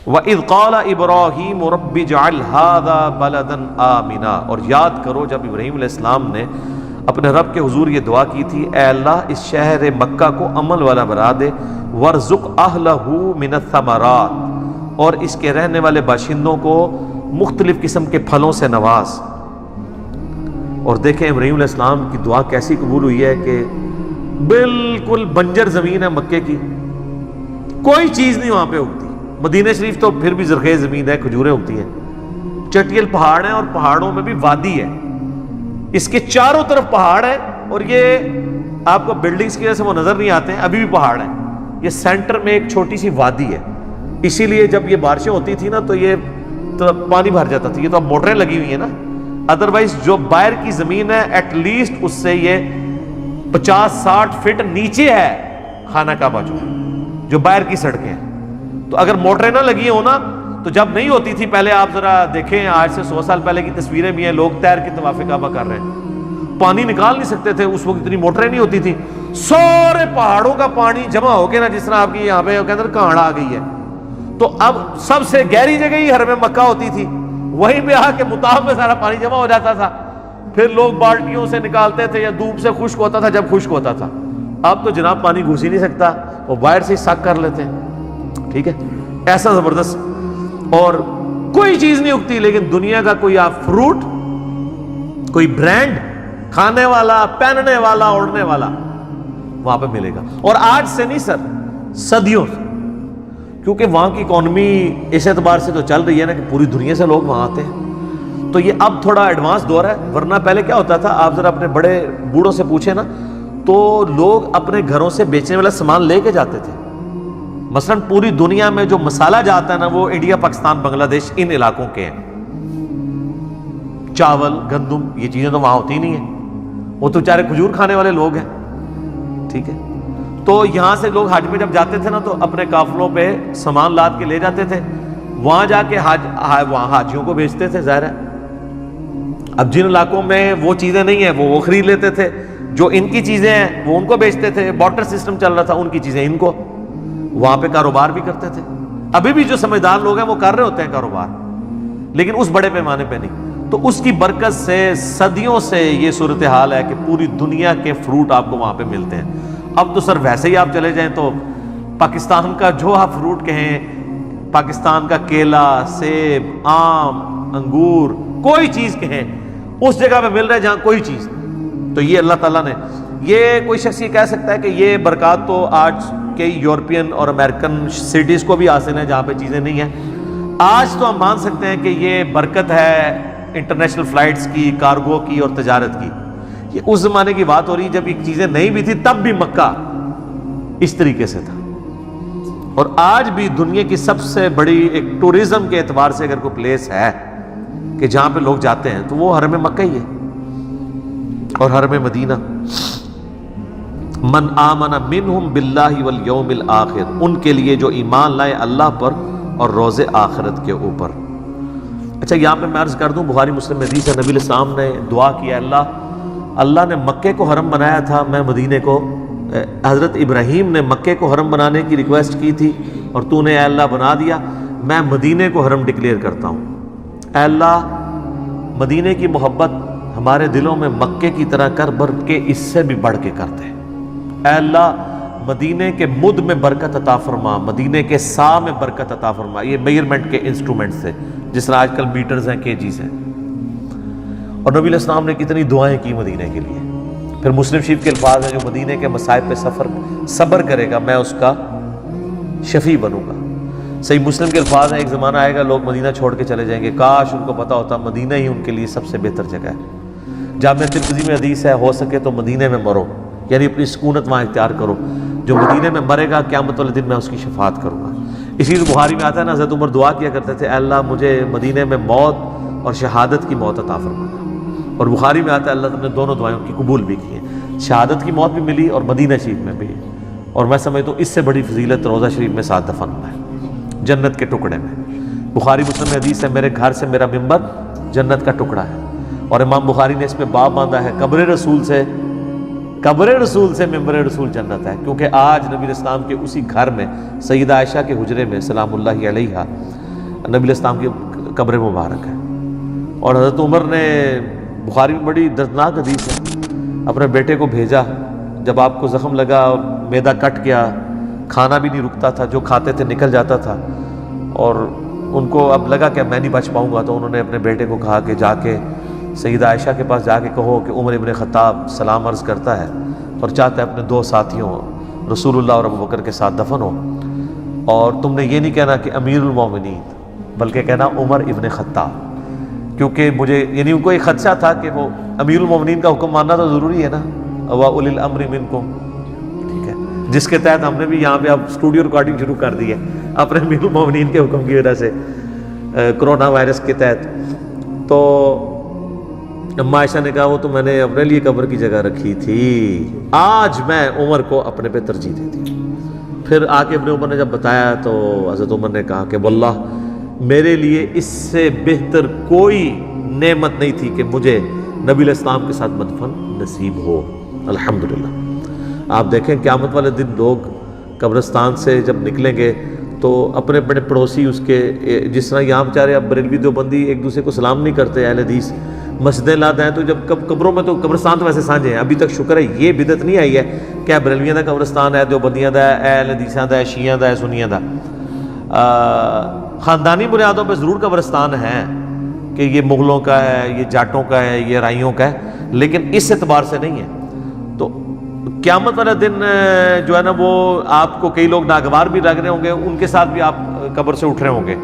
وَإِذْ قَالَ إِبْرَاهِيمُ رَبِّ اجْعَلْ هَذَا بَلَدًا آمِنًا، اور یاد کرو جب ابراہیم علیہ السلام نے اپنے رب کے حضور یہ دعا کی تھی، اے اللہ اس شہر مکہ کو امن والا بنا دے، وَارْزُقْ أَهْلَهُ مِنَ الثَّمَرَاتِ، اور اس کے رہنے والے باشندوں کو مختلف قسم کے پھلوں سے نواز۔ اور دیکھیں ابراہیم علیہ السلام کی دعا کیسی قبول ہوئی ہے کہ بالکل بنجر زمین ہے مکے کی، کوئی چیز نہیں وہاں پہ اگتی۔ مدینہ شریف تو پھر بھی زرخیز زمین ہے، کھجوریں اگتی ہیں، چٹیل پہاڑ ہیں اور پہاڑوں میں بھی وادی ہے، اس کے چاروں طرف پہاڑ ہے، اور یہ آپ کو بلڈنگز کی وجہ سے وہ نظر نہیں آتے ہیں، ابھی بھی پہاڑ ہیں، یہ سینٹر میں ایک چھوٹی سی وادی ہے، اسی لیے جب یہ بارشیں ہوتی تھی نا تو یہ تو پانی بھر جاتا تھا۔ یہ تو اب موٹریں لگی ہوئی ہیں نا، ادروائز جو باہر کی زمین ہے ایٹ لیسٹ اس سے یہ 50-60 فٹ نیچے ہے خانہ کعبہ جو باہر کی سڑکیں ہیں۔ تو اگر موٹریں نہ لگی ہوں نا تو جب نہیں ہوتی تھی پہلے، آپ ذرا دیکھیں آج سے 100 سال پہلے کی تصویریں بھی ہیں، لوگ تیر کے طواف کعبہ کر رہے ہیں، پانی نکال نہیں سکتے تھے، اس وقت اتنی موٹریں نہیں ہوتی تھی، سارے پہاڑوں کا پانی جمع ہو کے نا، جس طرح آپ کی یہاں پہ کے اندر کہاڑ آ گئی ہے، تو اب سب سے گہری جگہ ہی حرم مکہ ہوتی تھی، وہیں پہ آ کے مطاف میں سارا پانی جمع ہو جاتا تھا، پھر لوگ بالٹیوں سے نکالتے تھے یا دھوپ سے خشک ہوتا تھا جب خشک ہوتا تھا۔ اب تو جناب پانی گھس ہی نہیں سکتا، وہ باہر سے سک کر لیتے ہیں، ٹھیک ہے، ایسا زبردست، اور کوئی چیز نہیں اگتی، لیکن دنیا کا کوئی آپ فروٹ، کوئی برانڈ کھانے والا، پہننے والا، اوڑھنے والا وہاں پہ ملے گا۔ اور آج سے نہیں سر، صدیوں سے، کیونکہ وہاں کی اکانومی اس اعتبار سے تو چل رہی ہے نا کہ پوری دنیا سے لوگ وہاں آتے ہیں، تو یہ اب تھوڑا ایڈوانس دور ہے، ورنہ پہلے کیا ہوتا تھا، آپ ذرا اپنے بڑے بوڑھوں سے پوچھیں نا تو لوگ اپنے گھروں سے بیچنے والا سامان لے کے جاتے تھے۔ مثلا پوری دنیا میں جو مسالہ جاتا ہے نا وہ انڈیا، پاکستان، بنگلہ دیش، ان علاقوں کے ہیں، چاول، گندم، یہ چیزیں تو وہاں ہوتی نہیں ہیں، وہ تو بیچارے کھجور کھانے والے لوگ ہیں، ٹھیک ہے، تو یہاں سے لوگ حج پہ جب جاتے تھے نا تو اپنے قافلوں پہ سامان لاد کے لے جاتے تھے، وہاں جا کے وہاں حاجیوں کو بیچتے تھے، ظاہر ہے۔ اب جن علاقوں میں وہ چیزیں نہیں ہیں وہ خرید لیتے تھے، جو ان کی چیزیں ہیں وہ ان کو بیچتے تھے، بارٹر سسٹم چل رہا تھا، ان کی چیزیں ان کو، وہاں پہ کاروبار بھی کرتے تھے۔ ابھی بھی جو سمجھدار لوگ ہیں وہ کر رہے ہوتے ہیں کاروبار، لیکن اس بڑے پیمانے پہ نہیں۔ تو اس کی برکت سے صدیوں سے یہ صورتحال ہے کہ پوری دنیا کے فروٹ آپ کو وہاں پہ ملتے ہیں۔ اب تو سر ویسے ہی آپ چلے جائیں تو پاکستان کا جو آپ فروٹ کہیں، پاکستان کا کیلا، سیب، آم، انگور، کوئی چیز کہیں، اس جگہ پہ مل رہا ہے جہاں کوئی چیز نہیں۔ تو یہ اللہ تعالیٰ نے، یہ کوئی شخص یہ کہہ سکتا ہے کہ یہ برکات تو آج کئی یورپین اور امریکن سٹیز کو بھی حاصل ہیں جہاں پہ چیزیں نہیں ہیں۔ آج تو ہم مان سکتے ہیں کہ یہ برکت ہے انٹرنیشنل فلائٹس کی، کارگو کی اور تجارت کی۔ یہ اس زمانے کی بات ہو رہی ہے جب یہ چیزیں نہیں بھی تھی، تب بھی مکہ اس طریقے سے تھا۔ اور آج بھی دنیا کی سب سے بڑی ایک ٹورزم کے اعتبار سے اگر کوئی پلیس ہے کہ جہاں پہ لوگ جاتے ہیں تو وہ حرم مکہ ہی ہے اور حرم مدینہ۔ من آمن منہم باللہ والیوم الآخر، ان کے لیے جو ایمان لائے اللہ پر اور روز آخرت کے اوپر۔ اچھا یہاں پہ میں عرض کر دوں، بخاری مسلم میں حدیث ہے، نبی علیہ السلام نے دعا کیا، اللہ نے مکے کو حرم بنایا تھا، میں مدینے کو، حضرت ابراہیم نے مکے کو حرم بنانے کی ریکویسٹ کی تھی اور تو نے اے اللہ بنا دیا، میں مدینے کو حرم ڈکلیئر کرتا ہوں۔ اے اللہ مدینے کی محبت ہمارے دلوں میں مکے کی طرح کر، بلکہ اس سے بھی بڑھ کے کرتے ہیں۔ اے اللہ مدینے کے مد میں برکت عطا فرما، مدینے کے سا میں برکت عطا فرما، یہ میئرمنٹ کے انسٹرومنٹ سے، جس طرح آج کل میٹرز ہیں، کیجیز ہیں۔ اور نبی علیہ السلام نے کتنی دعائیں کی مدینے کے لیے۔ پھر مسلم شریف کے الفاظ ہیں، جو مدینے کے مصائب پہ صبر کرے گا میں اس کا شفیع بنوں گا۔ صحیح مسلم کے الفاظ ہیں، ایک زمانہ آئے گا لوگ مدینہ چھوڑ کے چلے جائیں گے، کاش ان کو پتا ہوتا مدینہ ہی ان کے لیے سب سے بہتر جگہ ہے۔ جامعہ ترمذی میں حدیث ہے، ہو سکے تو مدینے میں مرو، یعنی اپنی سکونت وہاں اختیار کرو، جو مدینے میں مرے گا قیامت والے دن میں اس کی شفاعت کروں گا۔ اسی لیے بخاری میں آتا ہے نا، حضرت عمر دعا کیا کرتے تھے، اے اللہ مجھے مدینے میں موت اور شہادت کی موت عطا فرمانا۔ اور بخاری میں آتا ہے اللہ نے دونوں دعائیں کی قبول بھی کی ہیں، شہادت کی موت بھی ملی اور مدینہ شریف میں بھی، اور میں سمجھتا ہوں اس سے بڑی فضیلت روضہ شریف میں ساتھ دفن ہونا ہے، جنت کے ٹکڑے میں۔ بخاری مسلم میں حدیث ہے، میرے گھر سے میرا ممبر جنت کا ٹکڑا ہے، اور امام بخاری نے اس پہ باب باندھا ہے، قبر رسول سے ممبر رسول جنت ہے، کیونکہ آج نبی اسلام کے اسی گھر میں سیدہ عائشہ کے حجرے میں سلام اللہ علیہا نبی علیہ السلام کی قبر مبارک ہے. اور حضرت عمر نے، بخاری میں بڑی دردناک حدیث ہے، اپنے بیٹے کو بھیجا جب آپ کو زخم لگا، معدہ کٹ گیا، کھانا بھی نہیں رکتا تھا، جو کھاتے تھے نکل جاتا تھا، اور ان کو اب لگا کہ میں نہیں بچ پاؤں گا، تو انہوں نے اپنے بیٹے کو کہا کہ جا کے سیدہ عائشہ کے پاس جا کے کہو کہ عمر ابن خطاب سلام عرض کرتا ہے اور چاہتا ہے اپنے 2 ساتھیوں رسول اللہ اور ابو بکر کے ساتھ دفن ہو، اور تم نے یہ نہیں کہنا کہ امیر المومنین، بلکہ کہنا عمر ابن خطاب، کیونکہ مجھے یعنی ان کو ایک خدشہ تھا کہ وہ امیر المومنین کا حکم ماننا تو ضروری ہے نا، وَأُولِي الْأَمْرِ مِنْكُمْ، ٹھیک ہے، جس کے تحت ہم نے بھی یہاں پہ اب اسٹوڈیو ریکارڈنگ شروع کر دی ہے اپنے امیر المومنین کے حکم کی وجہ سے، کرونا وائرس کے تحت. تو اما عائشہ نے کہا وہ تو میں نے اپنے لیے قبر کی جگہ رکھی تھی، آج میں عمر کو اپنے پہ ترجیح دیتی ہوں. پھر آ کے ابن عمر نے جب بتایا تو حضرت عمر نے کہا کہ واللہ میرے لیے اس سے بہتر کوئی نعمت نہیں تھی کہ مجھے نبی علیہ السلام کے ساتھ مدفن نصیب ہو. الحمدللہ. آپ دیکھیں قیامت والے دن لوگ قبرستان سے جب نکلیں گے تو اپنے بڑے پڑوسی اس کے، جس طرح یہاں بیچارے اب بریلوی دیوبندی ایک دوسرے کو سلام نہیں کرتے، اہل حدیث مسجدیں لاتے ہیں، تو جب قبروں میں تو قبرستان تو ویسے سانجھے ہیں، ابھی تک شکر ہے یہ بدعت نہیں آئی ہے کہ بریلویاں دا قبرستان ہے، دیوبندیاں دا ہے، اہل حدیثاں دا ہے، شیعہ دا ہے، سنیاں دا. خاندانی بنیادوں پہ ضرور قبرستان ہے کہ یہ مغلوں کا ہے، یہ جاٹوں کا ہے، یہ رائیوں کا ہے، لیکن اس اعتبار سے نہیں ہے. تو قیامت والا دن جو ہے نا وہ آپ کو کئی لوگ ناگوار بھی لگ رہے ہوں گے، ان کے ساتھ بھی آپ قبر سے اٹھ رہے ہوں گے،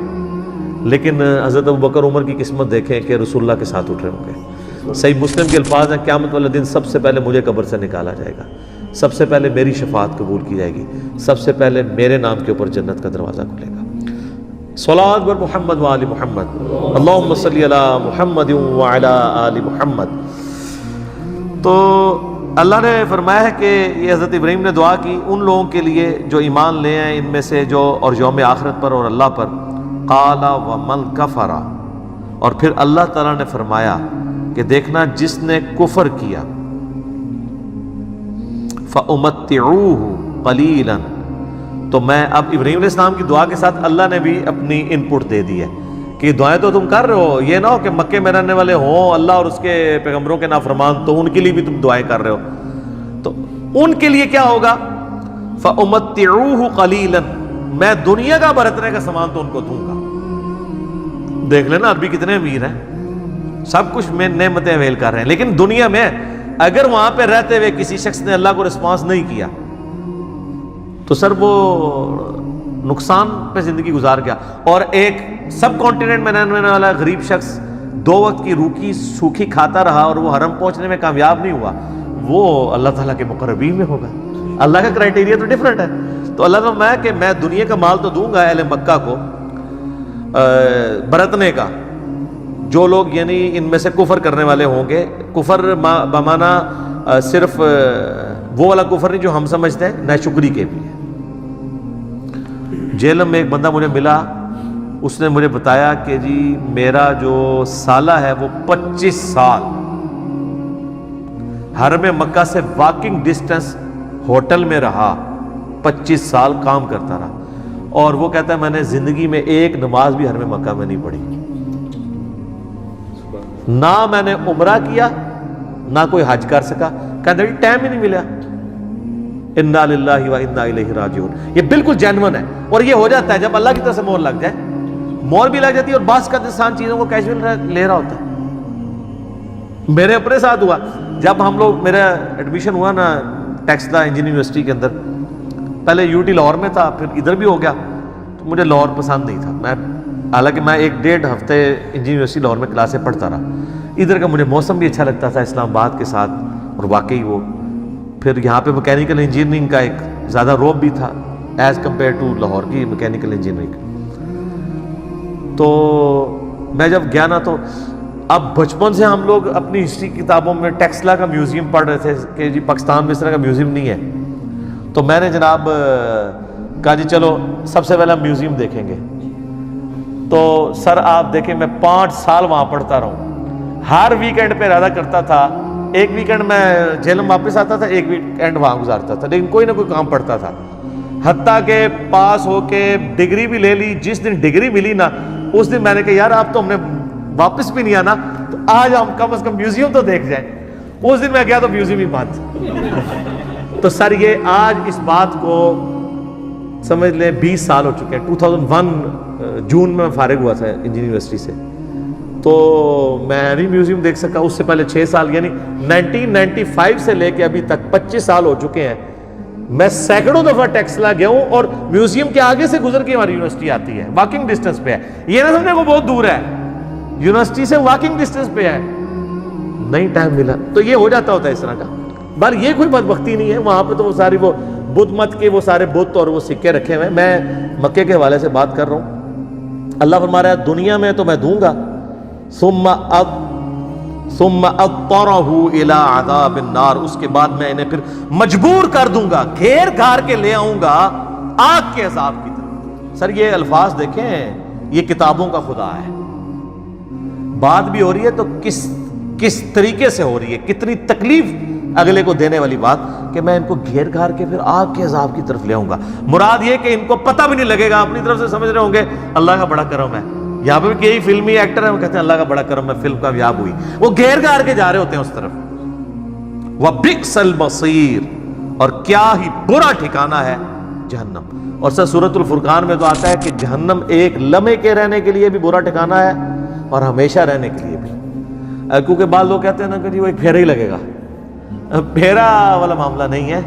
لیکن حضرت ابوبکر عمر کی قسمت دیکھیں کہ رسول اللہ کے ساتھ اٹھ رہے ہوں گے. صحیح مسلم کے الفاظ ہیں قیامت والا دن سب سے پہلے مجھے قبر سے نکالا جائے گا، سب سے پہلے میری شفاعت قبول کی جائے گی، سب سے پہلے میرے نام کے اوپر جنت کا دروازہ کھلے گا. صلوات بر محمد و آل محمد، اللہم صلی علی محمد و علی آل محمد. تو اللہ نے فرمایا ہے کہ یہ حضرت ابراہیم نے دعا کی ان لوگوں کے لیے جو ایمان لے ہیں ان میں سے، جو اور یوم آخرت پر اور اللہ پر. قال ومن کفر، اور پھر اللہ تعالیٰ نے فرمایا کہ دیکھنا جس نے کفر کیا، فَأُمَتِّعُوهُ قَلِيلًا، تو میں اب ابراہیم علیہ السلام کی دعا کے ساتھ اللہ نے بھی اپنی ان پٹ دے دی ہے کہ دعائیں تو تم کر رہے ہو، یہ نہ ہو کہ مکے میں رہنے والے ہوں اللہ اور اس کے پیغمبروں کے نافرمان تو ان کے لیے بھی تم دعائیں کر رہے ہو، تو ان کے لیے کیا ہوگا؟ فَأُمَتِّعُوهُ قَلِيلًا، میں دنیا کا برتنے کا سامان تو ان کو دوں گا. دیکھ لینا عربی کتنے امیر ہیں، سب کچھ میں نعمتیں اویل کر رہے ہیں، لیکن دنیا میں اگر وہاں پہ رہتے ہوئے کسی شخص نے اللہ کو رسپانس نہیں کیا تو سر وہ نقصان پہ زندگی گزار گیا. اور ایک سب کانٹیننٹ میں رہنے والا غریب شخص 2 وقت کی روکی سوکھی کھاتا رہا اور وہ حرم پہنچنے میں کامیاب نہیں ہوا، وہ اللہ تعالیٰ کے مقربین میں ہوگا. اللہ کا کرائیٹیریا تو ڈیفرنٹ ہے. تو اللہ نے میں کہ میں دنیا کا مال تو دوں گا اہل مکہ کو برتنے کا، جو لوگ یعنی ان میں سے کفر کرنے والے ہوں گے. کفر بمانا صرف وہ والا کفر نہیں جو ہم سمجھتے ہیں، ناشکری کے بھی ہے. جیل میں ایک بندہ مجھے ملا، اس نے مجھے بتایا کہ جی میرا جو سالہ ہے وہ 25 سال حرم مکہ سے واکنگ ڈسٹنس ہوٹل میں رہا، 25 سال کام کرتا رہا، اور وہ کہتا ہے میں نے زندگی میں ایک نماز بھی حرم مکہ میں نہیں پڑھی، نہ میں نے عمرہ کیا نہ کوئی حج کر سکا، کہتا ہے ٹائم ہی نہیں ملا. انا للہ و انا الیہ راجعون. یہ بالکل جینون ہے، اور یہ ہو جاتا ہے جب اللہ کی طرف سے مہر لگ جائے. مہر بھی لگ جاتی ہے اور بعض کا انسان چیزوں کو کیجول لے رہا ہوتا ہے. میرے اپنے ساتھ ہوا جب ہم لوگ، میرا ایڈمیشن ہوا نا ٹیکسلا انجینئرنگ یونیورسٹی کے اندر، پہلے یو ٹی لاہور میں تھا پھر ادھر بھی ہو گیا، تو مجھے لاہور پسند نہیں تھا. میں حالانکہ میں 1.5 ہفتے انجینئرنگ یونیورسٹی لاہور میں کلاسیں پڑھتا رہا. ادھر کا مجھے موسم بھی اچھا لگتا تھا اسلام آباد کے ساتھ، اور واقعی وہ پھر یہاں پہ میکینیکل انجینئرنگ کا ایک زیادہ روب بھی تھا ایز کمپیئر ٹو لاہور کی میکینیکل انجینئرنگ. تو میں جب گیا نا تو اب بچپن سے ہم لوگ اپنی ہسٹری کتابوں میں ٹیکسلا کا میوزیم پڑھ رہے تھے کہ جی پاکستان میں اس طرح کا میوزیم نہیں ہے. تو میں نے جناب کہا جی چلو سب سے پہلے ہم میوزیم دیکھیں گے. تو سر آپ دیکھیں میں 5 سال وہاں پڑھتا رہا ہوں، ہر ویکینڈ پہ ارادہ کرتا تھا، ایک ویکینڈ میں جیلم واپس آتا تھا، ایک ویکینڈ وہاں گزارتا تھا، لیکن کوئی نہ کوئی کام پڑتا تھا. حتیٰ کہ پاس ہو کے ڈگری بھی لے لی. جس دن ڈگری ملی نا اس دن میں نے کہا یار آپ تو ہم نے واپس بھی نہیں آنا، تو آج ہم کم از کم میوزیم تو دیکھ جائیں۔ اس دن میں گیا تو میوزیم ہی بند۔ تو سر یہ آج اس بات کو سمجھ لیں 20 سال ہو چکے ہیں۔ 2001 جون میں فارغ ہوا تھا انجینئرنگ یونیورسٹی سے، تو میں نہیں میوزیم دیکھ سکا۔ اس سے پہلے 6 سال یعنی 1995 سے لے کے ابھی تک 25 سال ہو چکے ہیں، میں سینکڑوں دفعہ ٹیکسلا گیا ہوں، اور میوزیم کے آگے سے گزر کے ہماری یونیورسٹی آتی ہے، واکنگ ڈسٹنس پہ ہے۔ یہ نہ سمجھنے کو بہت دور ہے، یونیورسٹی سے واکنگ ڈسٹنس پہ ہے۔ نہیں ٹائم ملا تو یہ ہو جاتا ہوتا ہے اس طرح کا۔ بار یہ کوئی بدبختی نہیں ہے، وہاں پہ تو وہ ساری وہ بدھ مت کے وہ سارے بت اور وہ سکے رکھے ہوئے ہیں۔ میں مکے کے حوالے سے بات کر رہا ہوں، اللہ فرما رہا ہے دنیا میں تو میں دوں گا، ثم اضطرہ الی عذاب النار، اس کے بعد میں انہیں پھر مجبور کر دوں گا، گھیر گھار کے لے آؤں گا آگ کے عذاب کی طرف۔ سر یہ الفاظ دیکھیں، یہ کتابوں کا خدا ہے، بات بھی ہو رہی ہے تو کس طریقے سے ہو رہی ہے، کتنی تکلیف اگلے کو دینے والی بات کہ میں ان کو گھیر گھار کے پھر آگ کے عذاب کی طرف لے آؤں گا۔ مراد یہ کہ ان کو پتہ بھی نہیں لگے گا، اپنی طرف سے سمجھ رہے ہوں گے اللہ کا بڑا کرم ہے۔ یہاں پہ بھی کئی فلمی ایکٹر ہیں وہ کہتے ہیں اللہ کا بڑا کرم ہے، فلم کامیاب ہوئی، وہ گھیر گھار کے جا رہے ہوتے ہیں اس طرف۔ وَبِئْسَ الْمَصِيرُ، اور کیا ہی برا ٹھکانہ ہے جہنم۔ اور سر سورۃ الفرقان میں تو آتا ہے کہ جہنم ایک لمحے کے رہنے کے لیے بھی برا ٹھکانہ ہے اور ہمیشہ رہنے کے لیے بھی، کیونکہ بعض لوگ کہتے ہیں نا کہ جی وہ ایک پھیرا ہی لگے گا، پھیرا والا معاملہ نہیں ہے،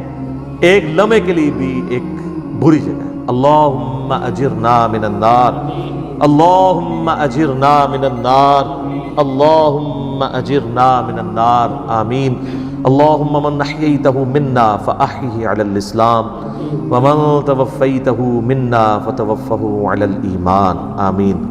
ایک لمحے کے لیے بھی ایک بری جگہ ہے۔ اللہم اجرنا من النار، اللہم اجرنا من النار، اللہم اجرنا من النار، آمین۔ اللہم من احییتہ منا فاحیہ علی الاسلام ومن توفیتہ منا فتوفہ علی الایمان، آمین۔